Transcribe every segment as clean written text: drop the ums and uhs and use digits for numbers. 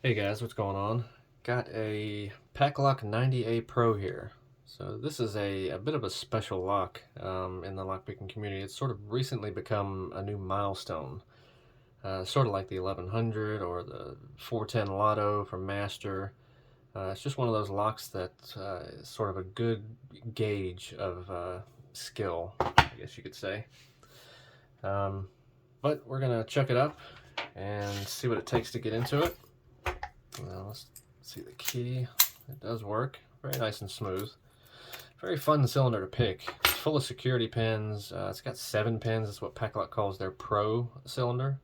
Hey guys, what's going on? Got a Paclock 90A-PRO here. So this is a bit of a special lock in the lockpicking community. It's sort of recently become a new milestone. Sort of like the 1100 or the 410 Lotto from Master. It's just one of those locks that is sort of a good gauge of skill, I guess you could say. But we're going to chuck it up and see what it takes to get into it. Well, let's see the key. It does work. Very nice and smooth. Very fun cylinder to pick. It's full of security pins. It's got 7 pins. That's what Paclock calls their Pro cylinder.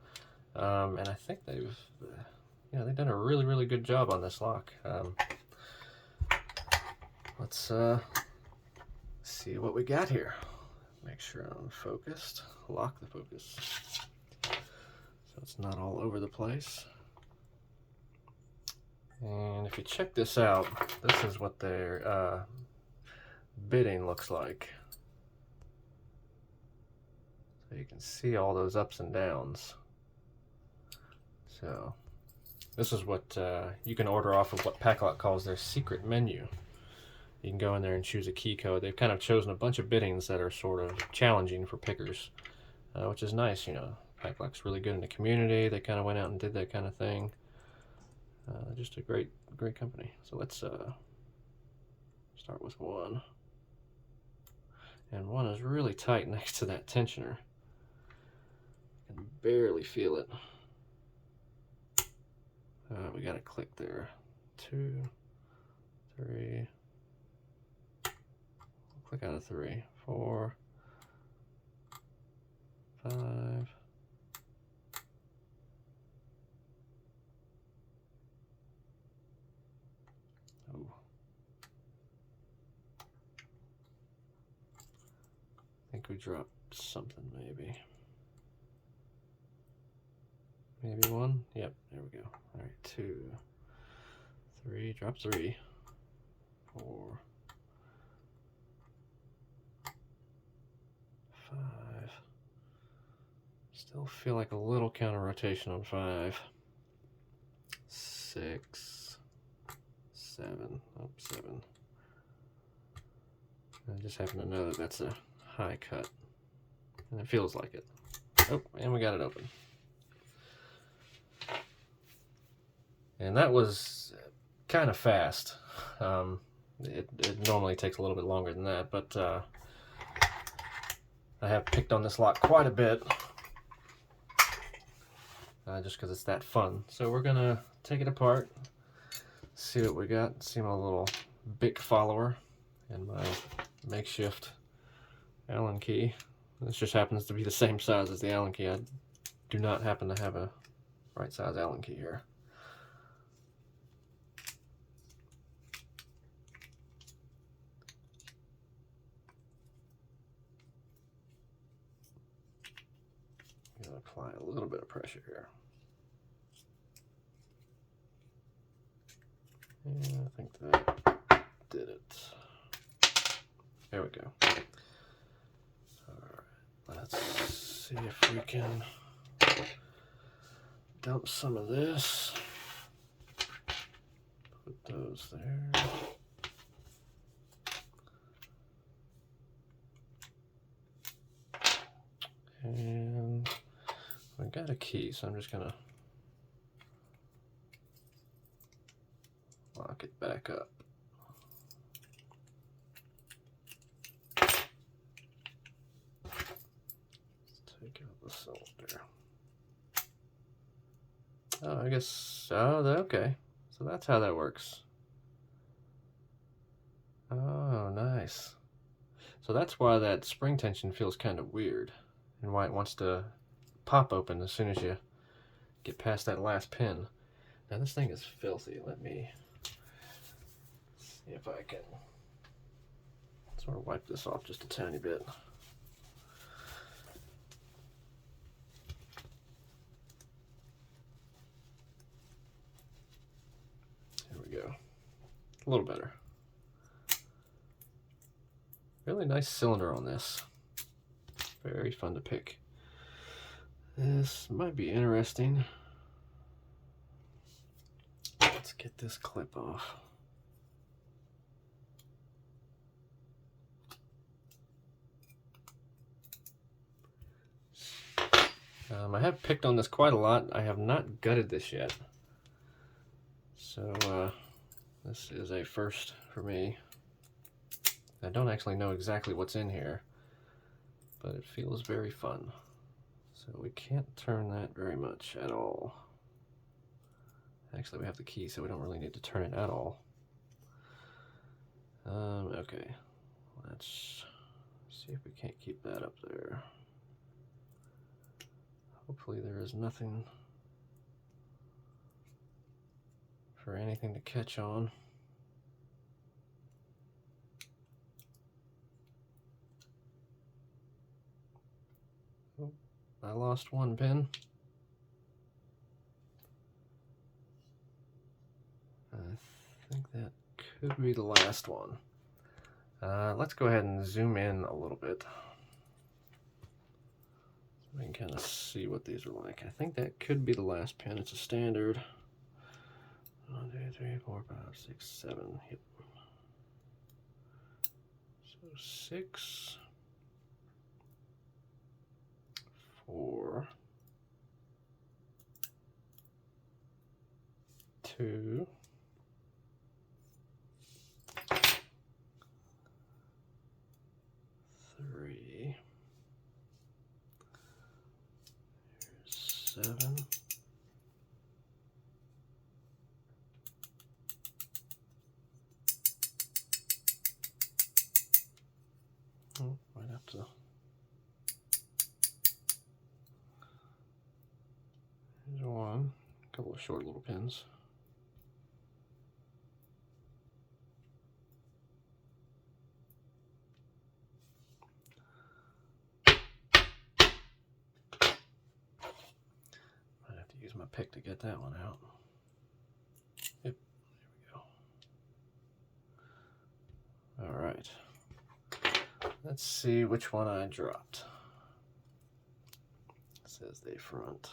And I think they've done a really good job on this lock. Let's see what we got here. Make sure I'm focused. Lock the focus so it's not all over the place. And if you check this out, this is what their bitting looks like. So you can see all those ups and downs. So this is what you can order off of what Paclock calls their secret menu. You can go in there and choose a key code. They've kind of chosen a bunch of bittings that are sort of challenging for pickers, which is nice. You know, Paclock's really good in the community. They kind of went out and did that kind of thing. Just a great company. So let's start with 1. And 1 is really tight next to that tensioner. I can barely feel it. We got to click there. 2, 3. Click out of 3, 4, 5. Oh. I think we dropped something, maybe. Maybe 1? Yep, there we go. All right, 2, 3, drop 3, 4, 5. Still feel like a little counter rotation on 5. 6, 7. Oh, 7. I just happen to know that that's a high cut, and it feels like it. Oh, and we got it open. And that was kind of fast. It normally takes a little bit longer than that, but I have picked on this lock quite a bit, just because it's that fun. So we're gonna take it apart, see what we got, see my little Bic follower and my makeshift Allen key. This just happens to be the same size as the Allen key. I do not happen to have a right size Allen key here. I'm going to apply a little bit of pressure here. Yeah, I think that did it. There we go. Alright, let's see if we can dump some of this. Put those there. And I got a key, so I'm just gonna lock it back up. Take out the cylinder. Oh, I guess, okay. So that's how that works. Oh, nice. So that's why that spring tension feels kind of weird, and why it wants to pop open as soon as you get past that last pin. Now this thing is filthy. Let me see if I can sort of wipe this off just a tiny bit. There we go. A little better. Really nice cylinder on this. Very fun to pick. This might be interesting. Let's get this clip off. I have picked on this quite a lot. I have not gutted this yet. So this is a first for me. I don't actually know exactly what's in here, but it feels very fun. So we can't turn that very much at all. Actually, we have the key, so we don't really need to turn it at all. Okay, let's see if we can't keep that up there. Hopefully there is nothing for anything to catch on. Oh, I lost one pin. I think that could be the last one. Let's go ahead and zoom in a little bit. So we can kind of see what these are like. I think that could be the last pin. It's a standard. 1, 2, 3, 4, 5, 6, 7. Yep. So 6, 4, 2, 3, 7, oh, might have to. Here's one, a couple of short little pins. Might have to use my pick to get that one out. Yep, there we go. All right. Let's see which one I dropped. It says they front.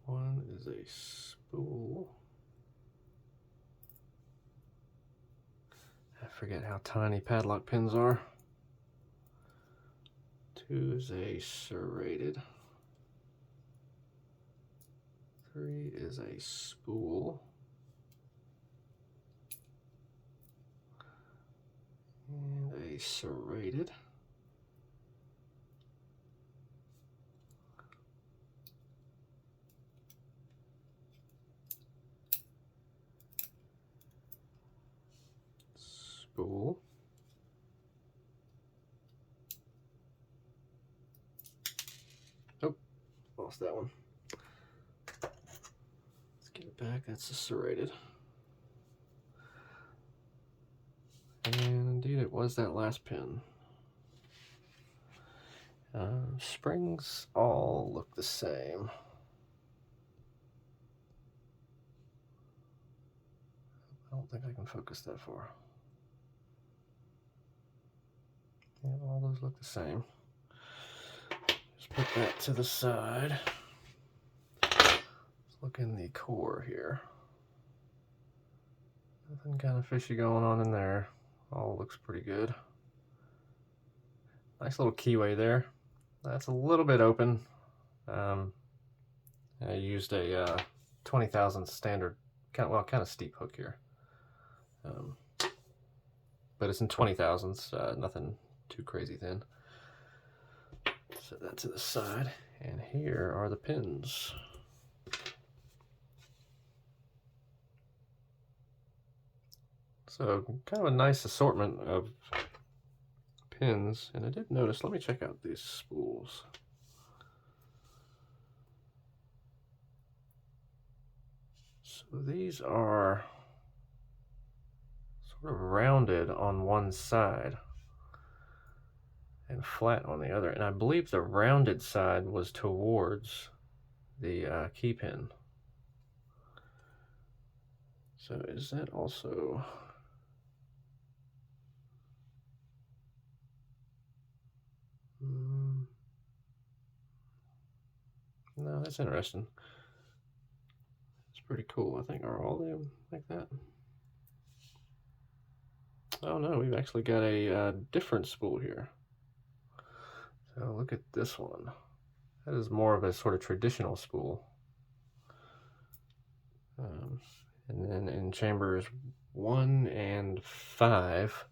One is a spool. I forget how tiny padlock pins are. 2 is a serrated. 3 is a spool. And a serrated. Spool. Oh, lost that one. Let's get it back. That's a serrated. And indeed, it was that last pin. Springs all look the same. I don't think I can focus that far. Yeah, all those look the same. Just put that to the side. Let's look in the core here. Nothing kind of fishy going on in there. All looks pretty good. Nice little keyway there. That's a little bit open. I used a 20,000 standard, kind of steep hook here. But it's in 20,000s, nothing too crazy thin. Set that to the side, and here are the pins. So kind of a nice assortment of pins, and I did notice, let me check out these spools. So these are sort of rounded on one side and flat on the other, and I believe the rounded side was towards the key pin. So is that also... Oh, that's interesting. It's pretty cool. I think are all of them like that. Oh no, we've actually got a different spool here. So look at this one. That is more of a sort of traditional spool. And then in chambers 1 and 5,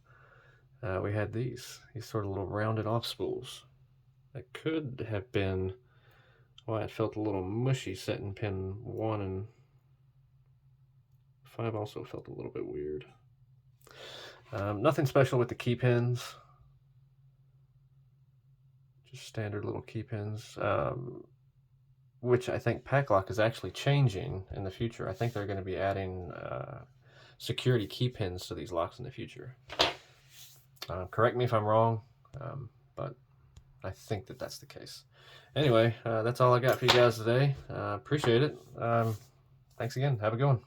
we had these sort of little rounded off spools. That could have been why it felt a little mushy setting pin 1, and 5 also felt a little bit weird. Nothing special with the key pins. Just standard little key pins, which I think Paclock is actually changing in the future. I think they're going to be adding security key pins to these locks in the future. Correct me if I'm wrong, but I think that that's the case. Anyway, that's all I got for you guys today. Appreciate it. Thanks again. Have a good one.